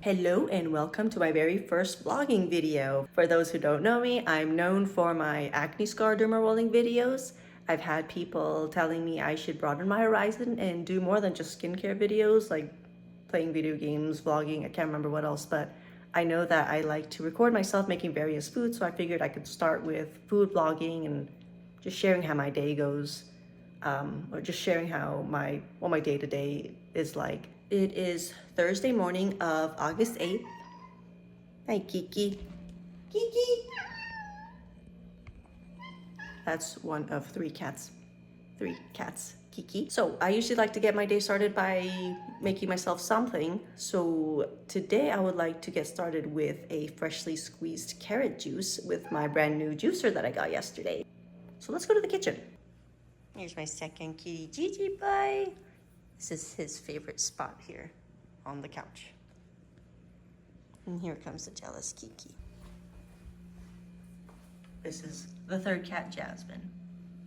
Hello and welcome to my very first vlogging video. For those who don't know me, I'm known for my acne scar dermarolling videos. I've had people telling me I should broaden my horizon and do more than just skincare videos like playing video games, vlogging, I can't remember what else, but I know that I like to record myself making various foods, so I figured I could start with food vlogging and just sharing how my day goes, or just sharing how what my day-to-day is like. It is Thursday morning of August 8th. Hi, Kiki. Kiki! That's one of three cats. Kiki. So I usually like to get my day started by making myself something. So today I would like to get started with a freshly squeezed carrot juice with my brand new juicer that I got yesterday. So let's go to the kitchen. Here's my second kitty, Gigi boy. This is his favorite spot here on the couch. And here comes the jealous Kiki. This is the third cat, Jasmine.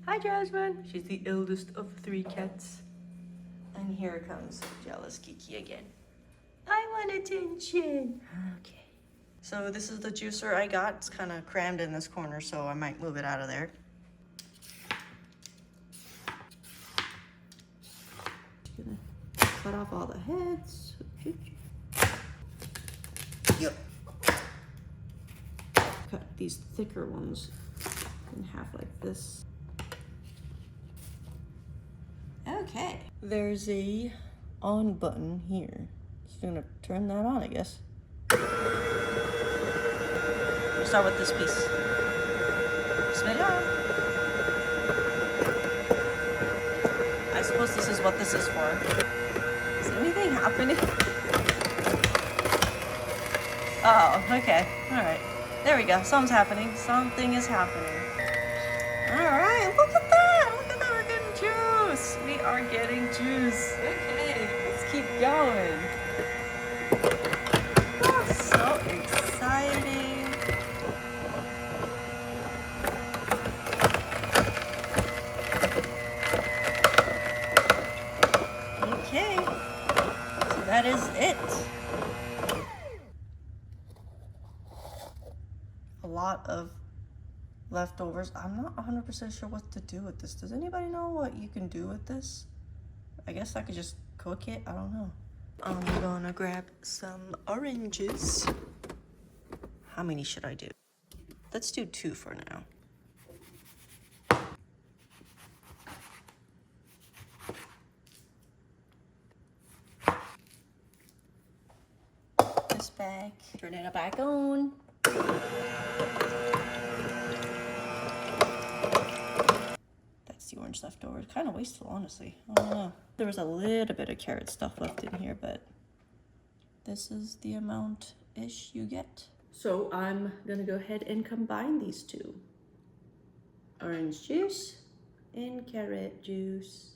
Hi, Jasmine. She's the eldest of three cats. And here comes jealous Kiki again. I want attention. Okay. So this is the juicer I got. It's kind of crammed in this corner, so I might move it out of there. Gonna cut off all the heads. Yep. Cut these thicker ones in half like this. Okay. There's a on button here. Just gonna turn that on, I guess. We'll start with this piece. Spin it on. I suppose this is what this is for. Is anything happening? Oh, okay. All right. There we go. Something's happening. Something is happening. All right. Look at that. Look at that. We're getting juice. We are getting juice. Okay. Let's keep going. Oh, so exciting. Okay, so that is it. A lot of leftovers. I'm not 100% sure what to do with this. Does anybody know what you can do with this? I guess I could just cook it. I don't know. I'm gonna grab some oranges. How many should I do? Let's do 2 for now. This back. Turn it back on. That's the orange left over. It's kind of wasteful, honestly. I don't know. There was a little bit of carrot stuff left in here, but this is the amount-ish you get. So I'm gonna go ahead and combine these two. Orange juice and carrot juice.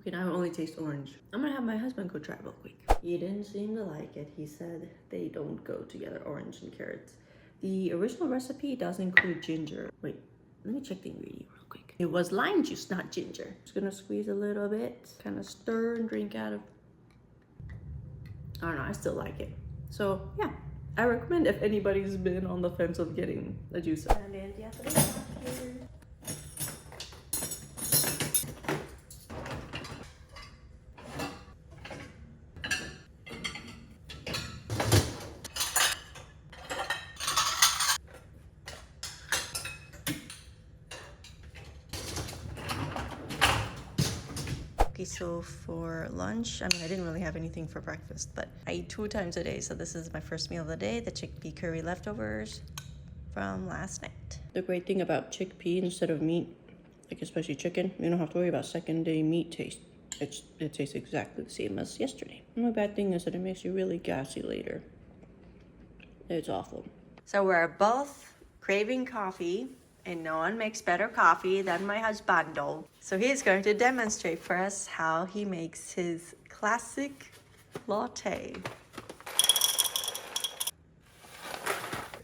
Okay, now I only taste orange. I'm gonna have my husband go try real quick. He didn't seem to like it. He said they don't go together, orange and carrots. The original recipe does include ginger. Wait, let me check the ingredient real quick. It was lime juice, not ginger. Just gonna squeeze a little bit, kind of stir and drink out of. I don't know, I still like it. So yeah, I recommend if anybody's been on the fence of getting a juicer. Okay, so for lunch, I mean, I didn't really have anything for breakfast, but I eat 2 times a day. So this is my first meal of the day, the chickpea curry leftovers from last night. The great thing about chickpea instead of meat, like especially chicken, you don't have to worry about second day meat taste. It tastes exactly the same as yesterday. And the bad thing is that it makes you really gassy later. It's awful. So we're both craving coffee, and no one makes better coffee than my husbando. So he's going to demonstrate for us how he makes his classic latte.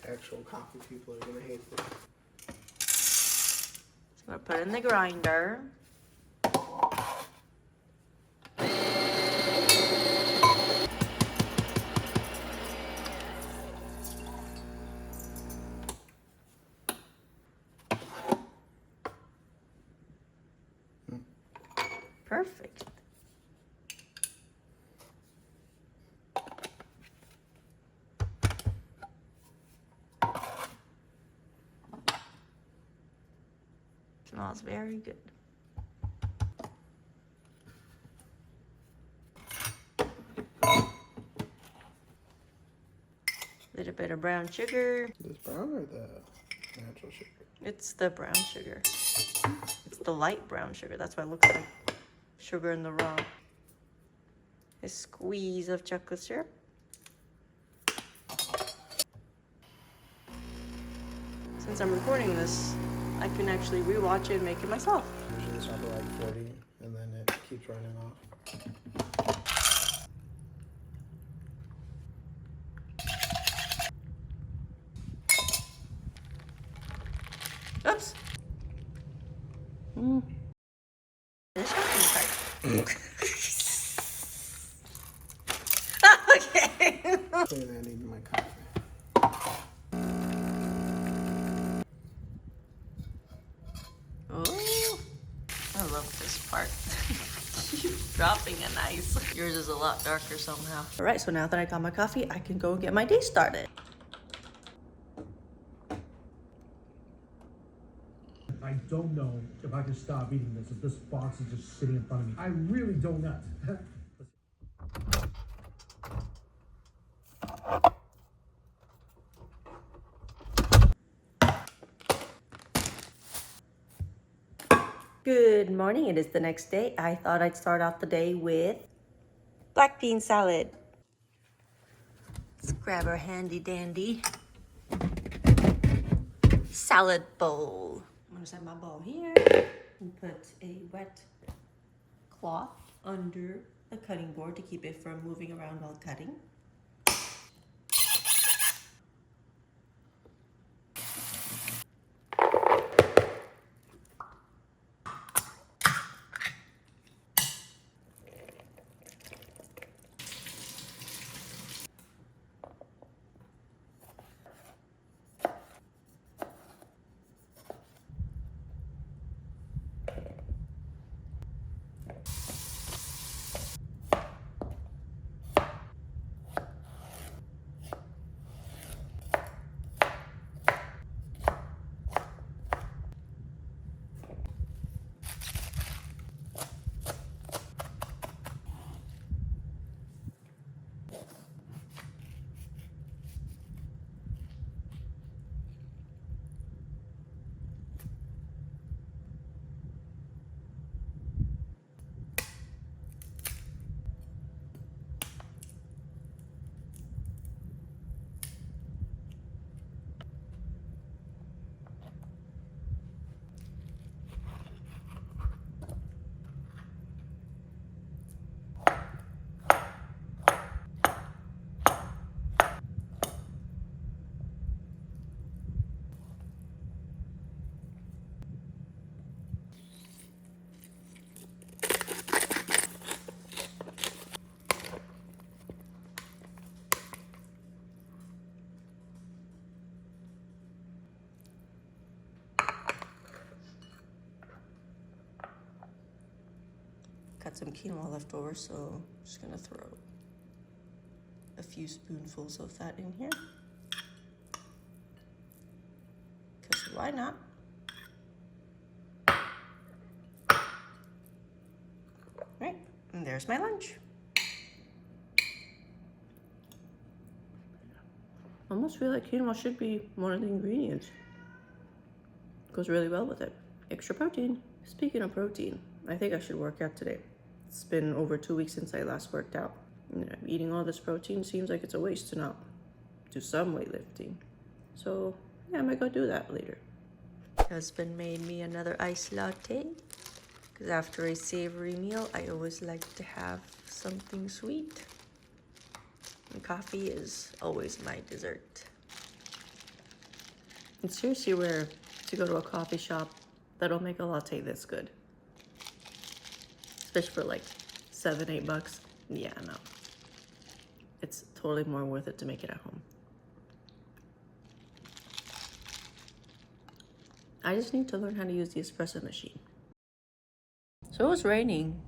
Actual coffee people are gonna hate this. So I'm gonna put it in the grinder. Perfect. Smells very good. Little bit of brown sugar. This brown or the natural sugar? It's the brown sugar. It's the light brown sugar. That's why it looks like sugar in the raw. A squeeze of chocolate syrup. Since I'm recording this, I can actually rewatch it and make it myself. Usually it's up to like 40 and then it keeps running off. Oops. This shopping cart. Okay. Clearly I need my coffee. Oh, I love this part. Dropping an ice. Yours is a lot darker somehow. All right, so now that I got my coffee, I can go get my day started. I don't know if I can stop eating this if this box is just sitting in front of me. I really don't know. Good morning, it is the next day. I thought I'd start off the day with black bean salad. Let's grab our handy dandy salad bowl. I'm gonna set my bowl here and put a wet cloth under the cutting board to keep it from moving around while cutting. Got some quinoa left over, so I'm just gonna throw a few spoonfuls of that in here. Because why not? Right, and there's my lunch. I almost feel like quinoa should be one of the ingredients. Goes really well with it. Extra protein. Speaking of protein, I think I should work out today. It's been over 2 weeks since I last worked out. Eating all this protein seems like it's a waste to not do some weightlifting. So yeah, I might go do that later. Husband made me another iced latte. Because after a savory meal, I always like to have something sweet. And coffee is always my dessert. It's seriously rare to go to a coffee shop that'll make a latte that's good. Especially for like $7-8. Yeah, no. It's totally more worth it to make it at home. I just need to learn how to use the espresso machine. So it was raining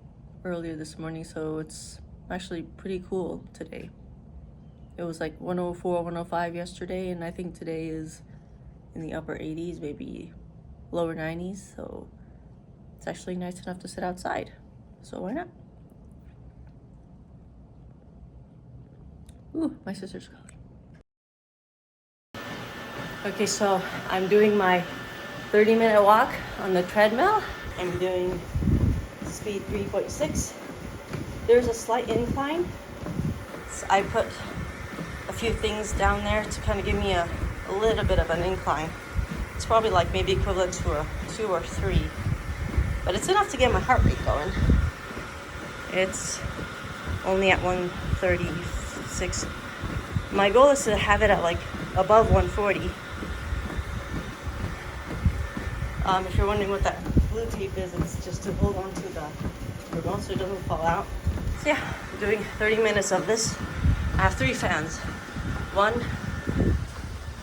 earlier this morning, so it's actually pretty cool today. It was like 104, 105 yesterday, and I think today is in the upper 80s, maybe lower 90s, so it's actually nice enough to sit outside. So why not? Ooh, my sister's calling. Okay, so I'm doing my 30-minute walk on the treadmill. I'm doing speed 3.6. There's a slight incline. So I put a few things down there to kind of give me a little bit of an incline. It's probably like maybe equivalent to a 2 or 3, but it's enough to get my heart rate going. It's only at 136. My goal is to have it at like above 140. If you're wondering what that blue tape is, it's just to hold on to the remote so it doesn't fall out. So yeah, I'm doing 30 minutes of this. I have 3 fans. 1,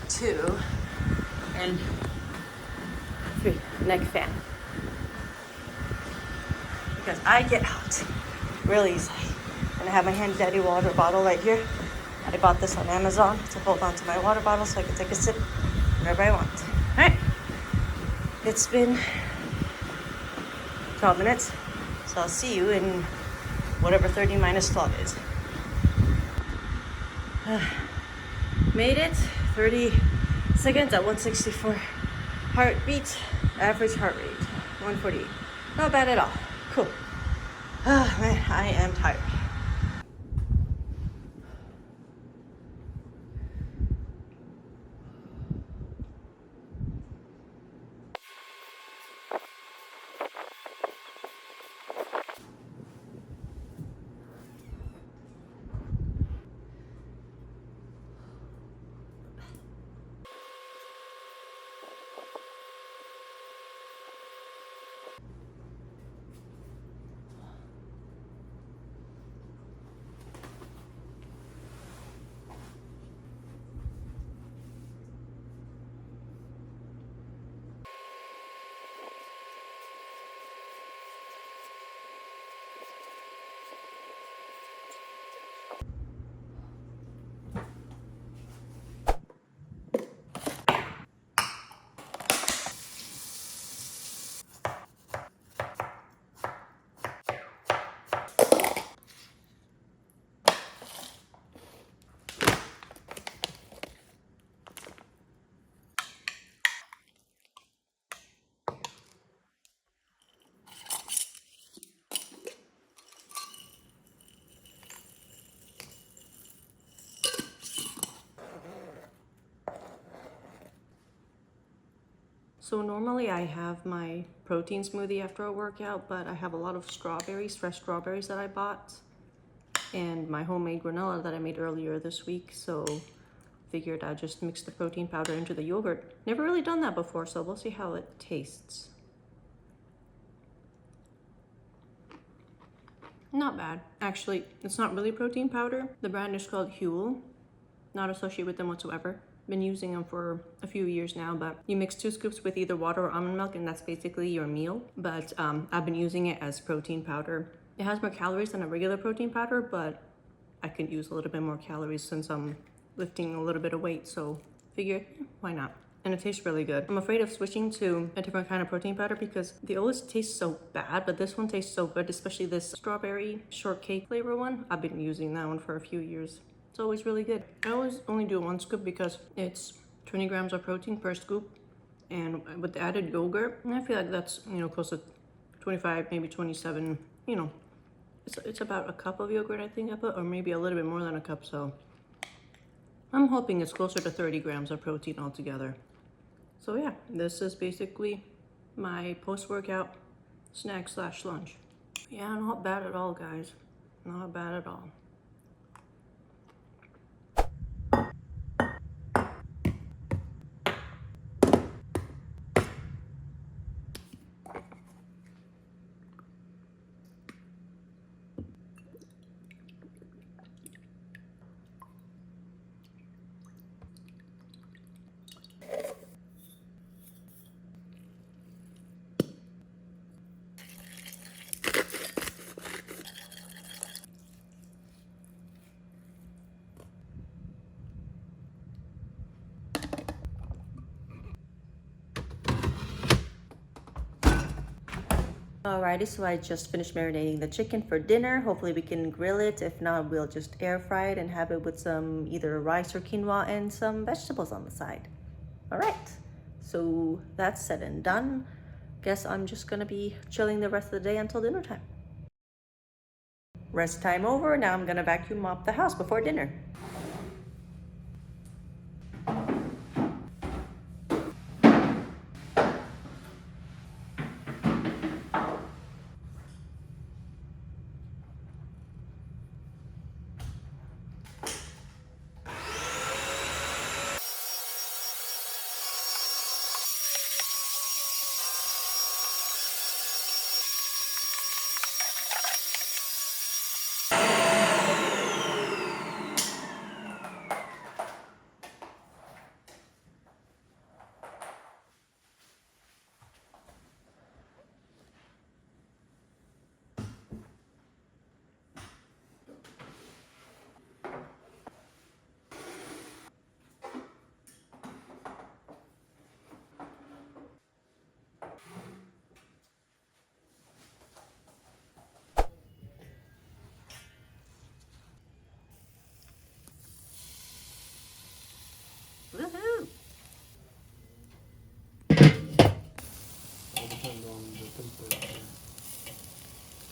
2, and 3 neck fan. Because I get out really easily. And I have my handy dandy water bottle right here. I bought this on Amazon to hold on to my water bottle so I can take a sip whenever I want. Alright. It's been 12 minutes, so I'll see you in whatever 30 minus 12 is. Made it. 30 seconds at 164 heartbeat. Average heart rate 148. Not bad at all. Cool. Oh man, I am tired. So normally I have my protein smoothie after a workout, but I have a lot of strawberries, fresh strawberries that I bought, and my homemade granola that I made earlier this week. So figured I'd just mix the protein powder into the yogurt. Never really done that before, so we'll see how it tastes. Not bad. Actually, it's not really protein powder. The brand is called Huel. Not associated with them whatsoever. Been using them for a few years now, but you mix 2 scoops with either water or almond milk and that's basically your meal. But I've been using it as protein powder. It has more calories than a regular protein powder, but I could use a little bit more calories since I'm lifting a little bit of weight, so figure why not? And it tastes really good. I'm afraid of switching to a different kind of protein powder because they always taste so bad, but this one tastes so good, especially this strawberry shortcake flavor one. I've been using that one for a few years. It's always really good. I always only do 1 scoop because it's 20 grams of protein per scoop, and with the added yogurt, I feel like that's, you know, close to 25, maybe 27, you know, it's about a cup of yogurt I think I put, or maybe a little bit more than a cup, so I'm hoping it's closer to 30 grams of protein altogether. So yeah, this is basically my post-workout snack / lunch. Yeah, not bad at all, guys. Not bad at all. Alrighty, so I just finished marinating the chicken for dinner. Hopefully we can grill it. If not, we'll just air fry it and have it with some either rice or quinoa and some vegetables on the side. Alright, so that's said and done. Guess I'm just gonna be chilling the rest of the day until dinner time. Rest time over. Now I'm gonna vacuum mop the house before dinner. Woohoo! All depends on the temperature.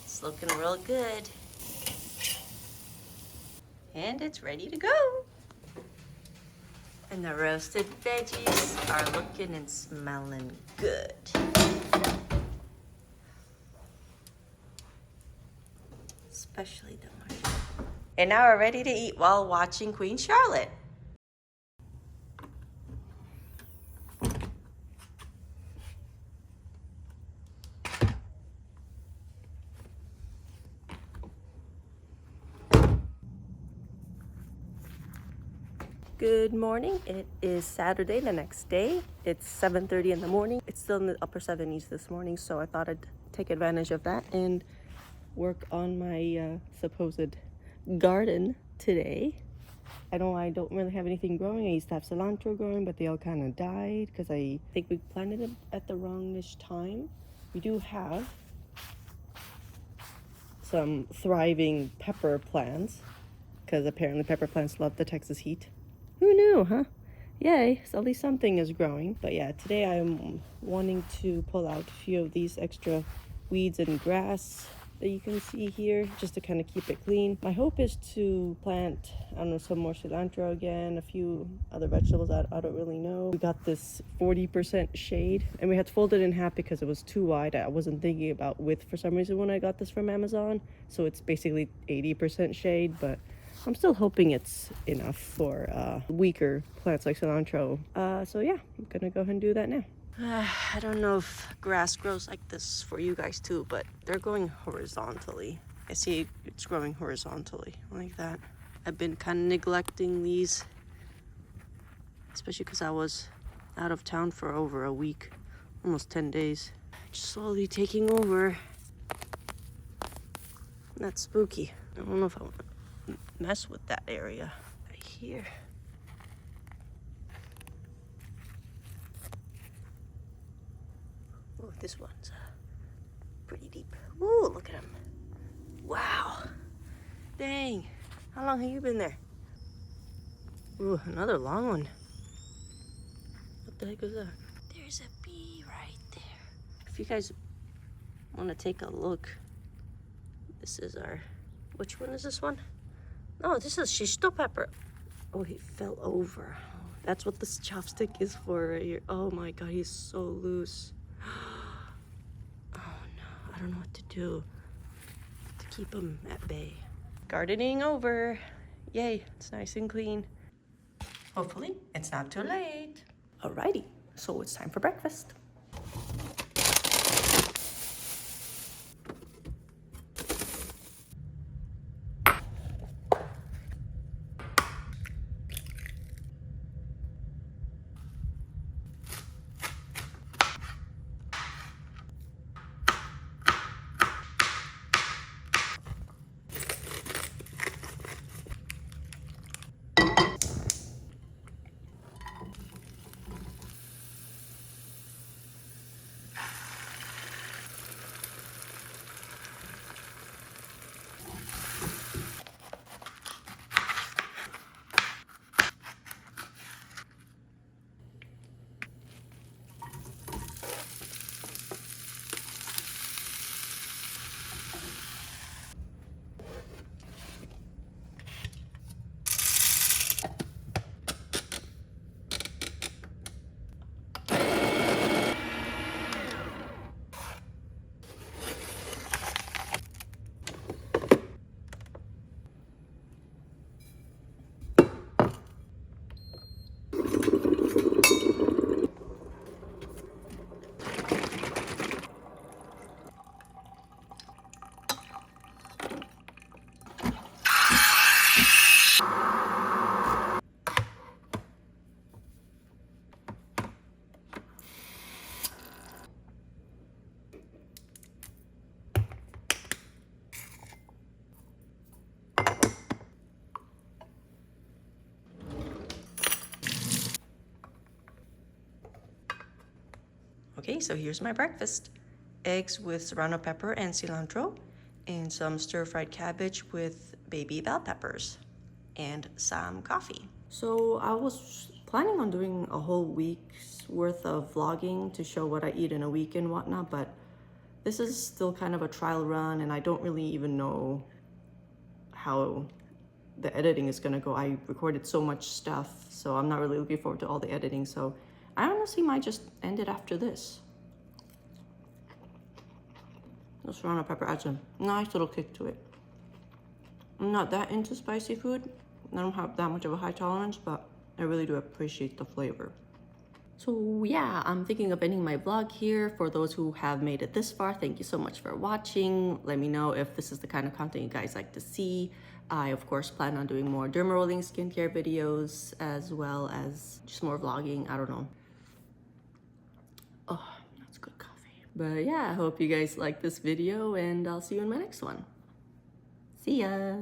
It's looking real good. And it's ready to go. And the roasted veggies are looking and smelling good. Especially the mushroom. And now we're ready to eat while watching Queen Charlotte. Good morning. It is Saturday, the next day. It's 7:30 in the morning. It's still in the upper 70s this morning, so I thought I'd take advantage of that and work on my supposed garden today. I don't really have anything growing. I used to have cilantro growing, but they all kind of died because I think we planted them at the wrongish time. We do have some thriving pepper plants because apparently pepper plants love the Texas heat. Who knew, huh? Yay, so at least something is growing. But yeah, today I'm wanting to pull out a few of these extra weeds and grass that you can see here, just to kind of keep it clean. My hope is to plant, I don't know, some more cilantro again, a few other vegetables I don't really know. We got this 40% shade, and we had to fold it in half because it was too wide. I wasn't thinking about width for some reason when I got this from Amazon, so it's basically 80% shade, but I'm still hoping it's enough for weaker plants like cilantro. So yeah, I'm gonna go ahead and do that now. I don't know if grass grows like this for you guys too, but they're growing horizontally. I see it's growing horizontally like that. I've been kind of neglecting these, especially because I was out of town for over a week, almost 10 days. Just slowly taking over. That's spooky. I don't know if I want to mess with that area right here. Oh, this one's pretty deep. Ooh, look at him. Wow. Dang. How long have you been there? Ooh, another long one. What the heck is that? There's a bee right there. If you guys want to take a look, this is our, which one is this one? Oh, this is shishito pepper. Oh, he fell over. That's what this chopstick is for right here. Oh my God, he's so loose. Oh no, I don't know what to do to keep him at bay. Gardening over. Yay, it's nice and clean. Hopefully, it's not too late. Alrighty, so it's time for breakfast. Okay, so here's my breakfast. Eggs with serrano pepper and cilantro, and some stir-fried cabbage with baby bell peppers, and some coffee. So I was planning on doing a whole week's worth of vlogging to show what I eat in a week and whatnot, but this is still kind of a trial run, and I don't really even know how the editing is gonna go. I recorded so much stuff, so I'm not really looking forward to all the editing, so I honestly might just end it after this. The serrano pepper adds a nice little kick to it. I'm not that into spicy food. I don't have that much of a high tolerance, but I really do appreciate the flavor. So yeah, I'm thinking of ending my vlog here. For those who have made it this far, thank you so much for watching. Let me know if this is the kind of content you guys like to see. I, of course, plan on doing more dermarolling skincare videos as well as just more vlogging. I don't know. Oh, that's good coffee. But yeah, I hope you guys like this video, and I'll see you in my next one. See ya!